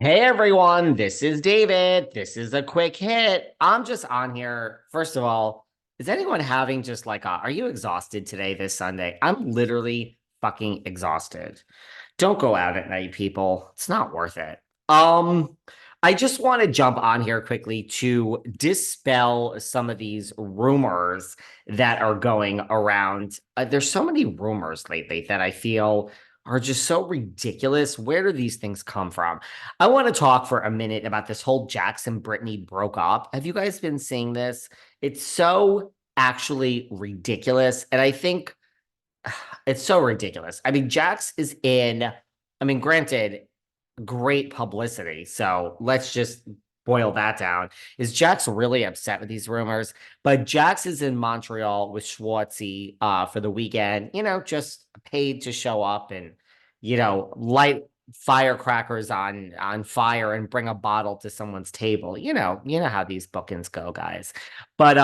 Hey everyone, this is David. This is a quick hit. I'm just on here. First of all, is anyone having just like are you exhausted today this Sunday? I'm literally fucking exhausted. Don't go out at night, people. It's not worth it. Um, I just want to jump on here quickly to dispel some of these rumors that are going around. There's so many rumors lately that I feel are just so ridiculous. Where do these things come from? I want to talk for a minute about this whole Jax and Brittany broke up. Have you guys been seeing this? It's so actually ridiculous. And I think it's so ridiculous. I mean, Jax is in, I mean, granted, great publicity. So let's just boil that down. Is Jax really upset with these rumors? But Jax is in Montreal with Schwartzy for the weekend, just paid to show up and, light firecrackers on fire and bring a bottle to someone's table. You know how these bookings go, guys. But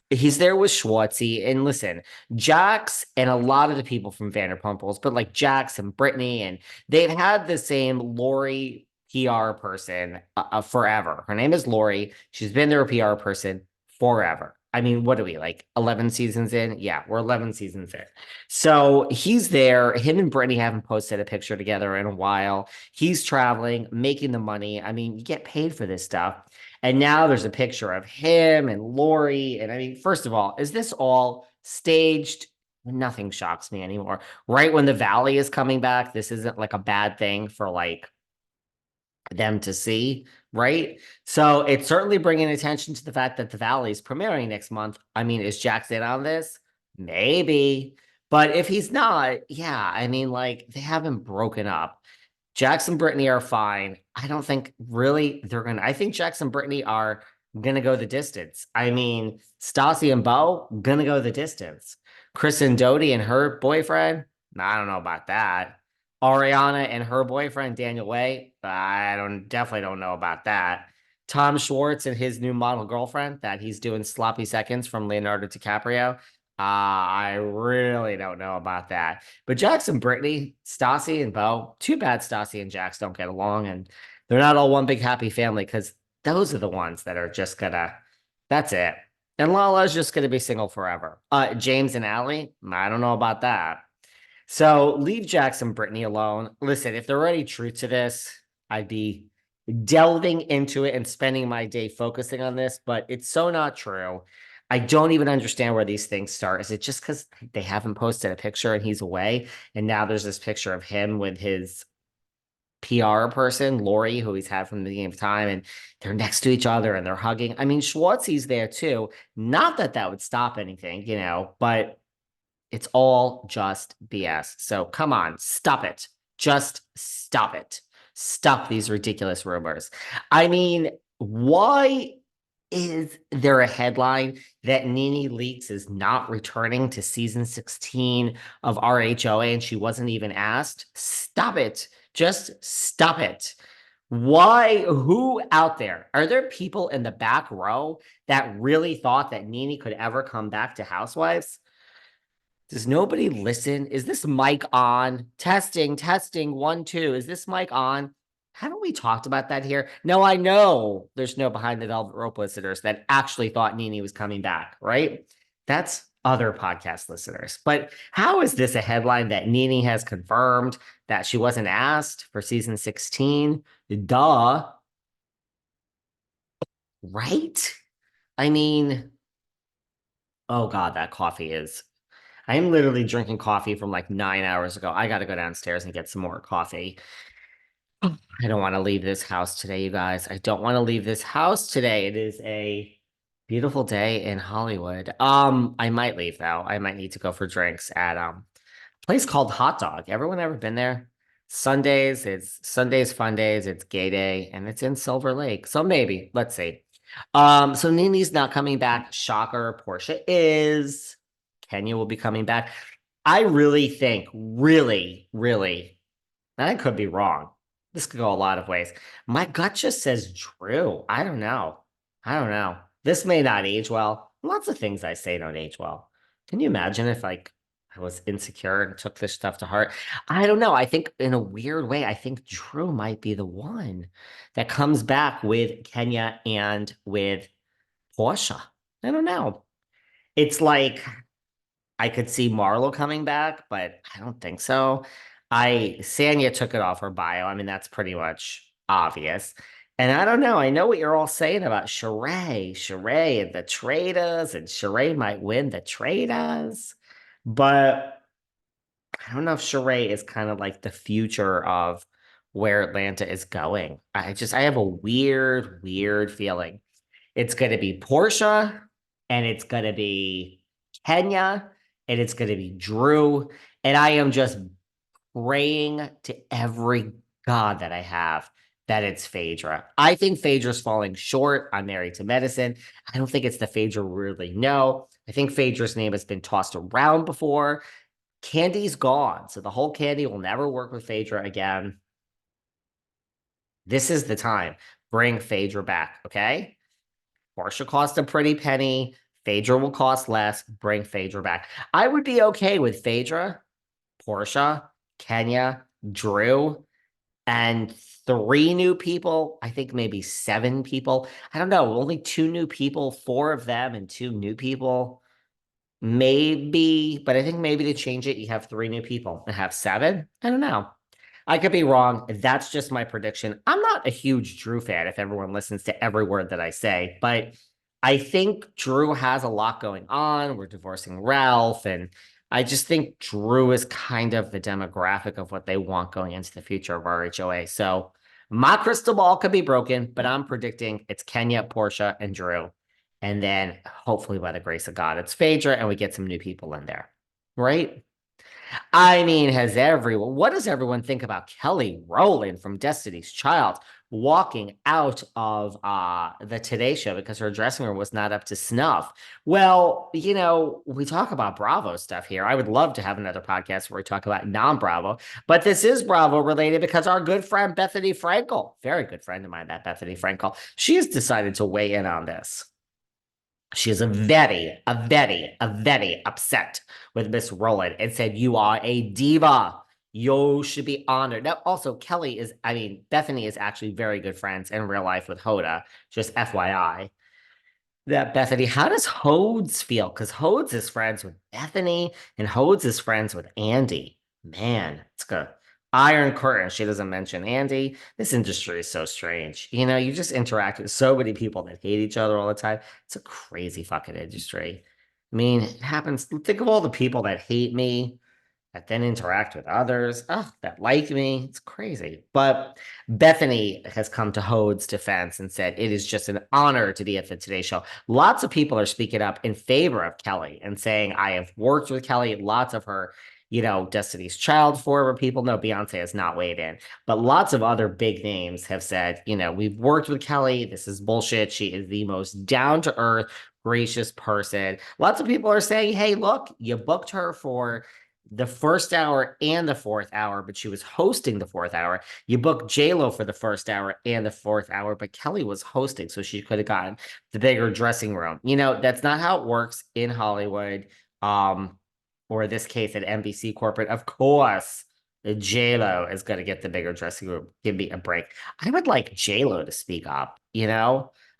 he's there with Schwartzy. And listen, Jax and a lot of the people from Vanderpump Rules, but like Jax and Brittany, and they've had the same Lori PR person forever. Her name is Lori. She's been their PR person forever. I mean, what are we like 11 seasons in? Yeah, we're 11 seasons in. So he's there. Him and Brittany haven't posted a picture together in a while. He's traveling, making the money. I mean, you get paid for this stuff. And now there's a picture of him and Lori. And I mean, first of all, is this all staged? Nothing shocks me anymore. Right when the Valley is coming back, this isn't like a bad thing for like them to see, right? So it's certainly bringing attention to the fact that the Valley is premiering next month. I mean, is Jax in on this? Maybe. But if he's not, yeah, I mean, like they haven't broken up. Jax and Brittany are fine. I don't think really I think Jax and Brittany are gonna go the distance. I mean, Stassi and Bo gonna go the distance. Chris and Dodie and her boyfriend, I don't know about that. Ariana and her boyfriend Daniel Way, I don't definitely don't know about that. Tom Schwartz and his new model girlfriend that he's doing sloppy seconds from Leonardo DiCaprio. I really don't know about that. But Jax and Brittany, Stassi and Bo, too bad Stassi and Jax don't get along and they're not all one big happy family because those are the ones that are just gonna, that's it. And Lala's just gonna be single forever. James and Allie, I don't know about that. So leave Jax and Brittany alone. Listen, if they're already true to this, I'd be delving into it and spending my day focusing on this, but it's so not true. I don't even understand where these things start. Is it just because they haven't posted a picture and he's away? And now there's this picture of him with his PR person, Lori, who he's had from the beginning of time, and they're next to each other and they're hugging. I mean, Schwartzy's there too. Not that that would stop anything, but it's all just BS. So come on, stop it. Just stop it. Stop these ridiculous rumors. I mean, why is there a headline that Nene Leakes is not returning to season 16 of RHOA and she wasn't even asked? Stop it. Just stop it. Why? Who out there? Are there people in the back row that really thought that Nene could ever come back to Housewives? Does nobody listen? Is this mic on? Testing, testing, 1, 2. Is this mic on? Haven't we talked about that here? No, I know there's no behind the velvet rope listeners that actually thought Nene was coming back, right? That's other podcast listeners. But how is this a headline that Nene has confirmed that she wasn't asked for season 16? Duh, right? I mean, oh God, that coffee is I am literally drinking coffee from like 9 hours ago. I got to go downstairs and get some more coffee. I don't want to leave this house today, you guys. I don't want to leave this house today. It is a beautiful day in Hollywood. I might leave though. I might need to go for drinks at a place called Hot Dog. Everyone ever been there? Sundays fun days. It's gay day and it's in Silver Lake. So maybe, let's see. So Nene's not coming back. Shocker. Portia is. Kenya will be coming back. I really think, really, and I could be wrong. This could go a lot of ways. My gut just says Drew. I don't know. I don't know. This may not age well. Lots of things I say don't age well. Can you imagine if like I was insecure and took this stuff to heart. I don't know. I think in a weird way, I think Drew might be the one that comes back with Kenya and with Portia. I don't know. It's like I could see Marlo coming back, but I don't think so. Sanya took it off her bio. I mean, that's pretty much obvious. And I don't know. I know what you're all saying about Sheree and the traders, and Sheree might win the traders. But I don't know if Sheree is kind of like the future of where Atlanta is going. I have a weird feeling. It's going to be Portia, and it's going to be Kenya, and it's going to be Drew. And I am just praying to every God that I have that it's Phaedra. I think Phaedra's falling short on Married to Medicine. I don't think it's the Phaedra we really know. I think Phaedra's name has been tossed around before. Candy's gone, so the whole Candy will never work with Phaedra again. This is the time. Bring Phaedra back, okay? Portia cost a pretty penny. Phaedra will cost less. Bring Phaedra back. I would be okay with Phaedra, Portia, Kenya, Drew, and three new people. I think maybe seven people. I don't know. Only two new people, four of them, and two new people. Maybe, but I think maybe to change it, you have three new people and have seven. I don't know. I could be wrong. That's just my prediction. I'm not a huge Drew fan if everyone listens to every word that I say, but I think Drew has a lot going on. We're divorcing Ralph, and I just think Drew is kind of the demographic of what they want going into the future of RHOA. So my crystal ball could be broken, but I'm predicting it's Kenya, Portia, and Drew. And then hopefully by the grace of God, it's Phaedra and we get some new people in there. Right? I mean, what does everyone think about Kelly Rowland from Destiny's Child walking out of the Today Show because her dressing room was not up to snuff? Well, we talk about Bravo stuff here. I would love to have another podcast where we talk about non-Bravo, but this is Bravo related because our good friend Bethenny Frankel, very good friend of mine, that Bethenny Frankel, she has decided to weigh in on this. She is very upset with Miss Rowland and said, "You are a diva. You should be honored." Now, also, Bethenny is actually very good friends in real life with Hoda, just FYI. That Bethenny, how does Hodes feel? Because Hodes is friends with Bethenny and Hodes is friends with Andy. Man, it's good. Iron Curtain. She doesn't mention Andy. This industry is so strange. You just interact with so many people that hate each other all the time. It's a crazy fucking industry. I mean, it happens. Think of all the people that hate me that then interact with others, that like me. It's crazy. But Bethenny has come to Hode's defense and said it is just an honor to be at the Today Show. Lots of people are speaking up in favor of Kelly and saying, I have worked with Kelly. Lots of her, Destiny's Child forward people. No, Beyonce has not weighed in. But lots of other big names have said, we've worked with Kelly. This is bullshit. She is the most down to earth, gracious person. Lots of people are saying, hey, look, you booked her for the first hour and the fourth hour, but she was hosting the fourth hour. You booked J-Lo for the first hour and the fourth hour, but Kelly was hosting, so she could have gotten the bigger dressing room. That's not how it works in Hollywood, or in this case at NBC corporate. Of course, J-Lo is going to get the bigger dressing room. Give me a break. I would like J-Lo to speak up, I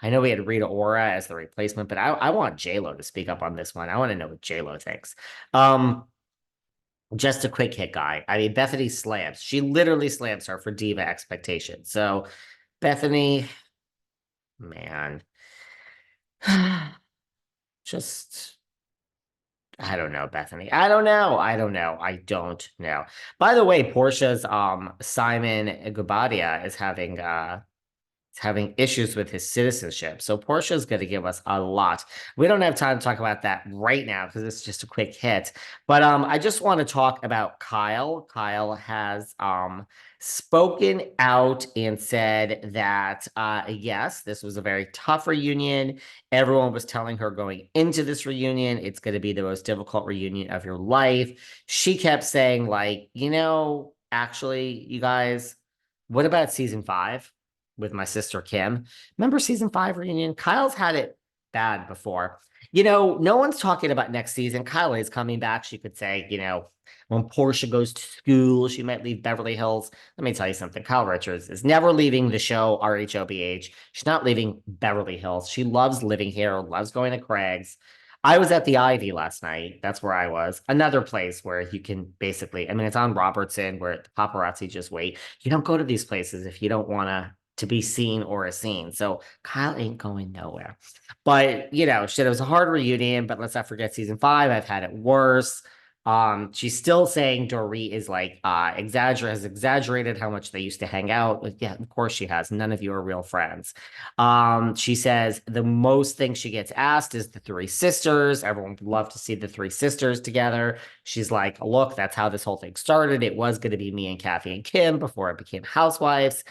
know we had Rita Ora as the replacement, but I want J-Lo to speak up on this one. I want to know what J-Lo thinks. Just a quick hit guy. I mean, Bethenny slams. She literally slams her for diva expectations. So, Bethenny, man, just, I don't know, Bethenny. I don't know. I don't know. I don't know. By the way, Portia's Simon Gubadia is having issues with his citizenship. So Portia is going to give us a lot. We don't have time to talk about that right now because it's just a quick hit. But I just want to talk about Kyle. Kyle has spoken out and said that yes, this was a very tough reunion. Everyone was telling her going into this reunion, it's going to be the most difficult reunion of your life. She kept saying, like, actually, you guys, what about season 5? With my sister Kim. Remember season 5 reunion? Kyle's had it bad before. No one's talking about next season. Kylie is coming back. She could say, when Portia goes to school, she might leave Beverly Hills. Let me tell you something. Kyle Richards is never leaving the show RHOBH. She's not leaving Beverly Hills. She loves living here, loves going to Craig's. I was at the Ivy last night. That's where I was. Another place where you can basically, I mean, it's on Robertson where the paparazzi just wait. You don't go to these places if you don't want to be seen or a scene. So Kyle ain't going nowhere. But shit, it was a hard reunion, but let's not forget season 5. I've had it worse. She's still saying Dorit is like has exaggerated how much they used to hang out. Like, yeah, of course she has. None of you are real friends. She says the most thing she gets asked is the 3 sisters. Everyone would love to see the 3 sisters together. She's like, look, that's how this whole thing started. It was going to be me and Kathy and Kim before it became housewives.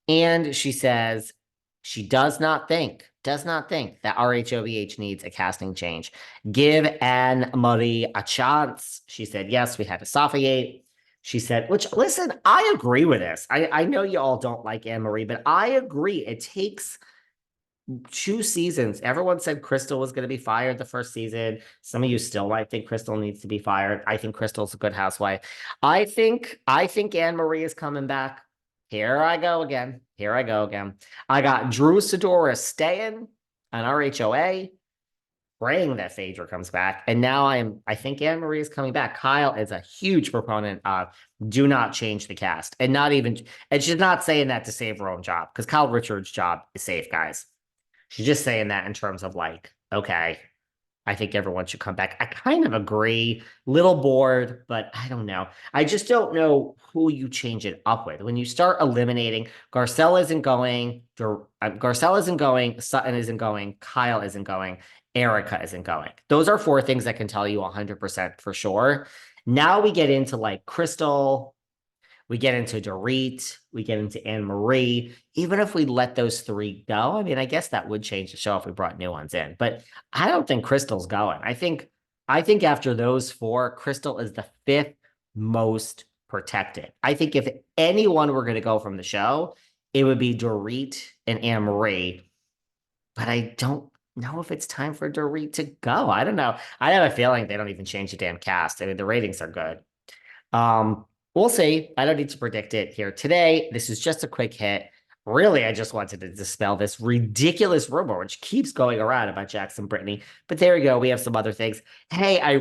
And she says she does not think that RHOBH needs a casting change. Give Anne Marie a chance. She said, yes, we had to suffocate. She said, which, listen, I agree with this. I know you all don't like Anne Marie, but I agree. It takes 2 seasons. Everyone said Crystal was going to be fired the first season. Some of you still might think Crystal needs to be fired. I think Crystal's a good housewife. I think Anne Marie is coming back. Here I go again. I got Drew Sidora staying on RHOA, praying that Phaedra comes back. And now I think Anne Marie is coming back. Kyle is a huge proponent of do not change the cast. And she's not saying that to save her own job, because Kyle Richards' job is safe, guys. She's just saying that in terms of like, okay, I think everyone should come back. I kind of agree. Little bored, but I don't know. I just don't know who you change it up with. When you start eliminating, Garcelle isn't going, Sutton isn't going, Kyle isn't going, Erica isn't going. Those are 4 things that can tell you 100% for sure. Now we get into like Crystal, we get into Dorit, we get into Anne Marie. Even if we let those 3 go, I mean, I guess that would change the show if we brought new ones in. But I don't think Crystal's going. I think after those 4, Crystal is the 5th most protected. I think if anyone were going to go from the show, it would be Dorit and Anne Marie. But I don't know if it's time for Dorit to go. I don't know. I have a feeling they don't even change the damn cast. I mean, the ratings are good. We'll see. I don't need to predict it here today. This is just a quick hit. Really, I just wanted to dispel this ridiculous rumor, which keeps going around about Jax and Brittany. But there we go. We have some other things. Hey, I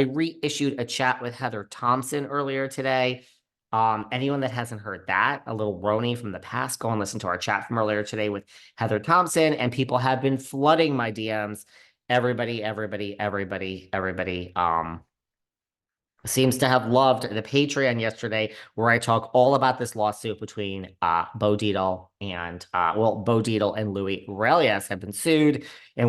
reissued a chat with Heather Thompson earlier today. Anyone that hasn't heard that, a little Roni from the past, go and listen to our chat from earlier today with Heather Thompson. And people have been flooding my DMs. Everybody seems to have loved the Patreon yesterday, where I talk all about this lawsuit between Bo Dietl and Bo Dietl and Louis Aurelius have been sued, and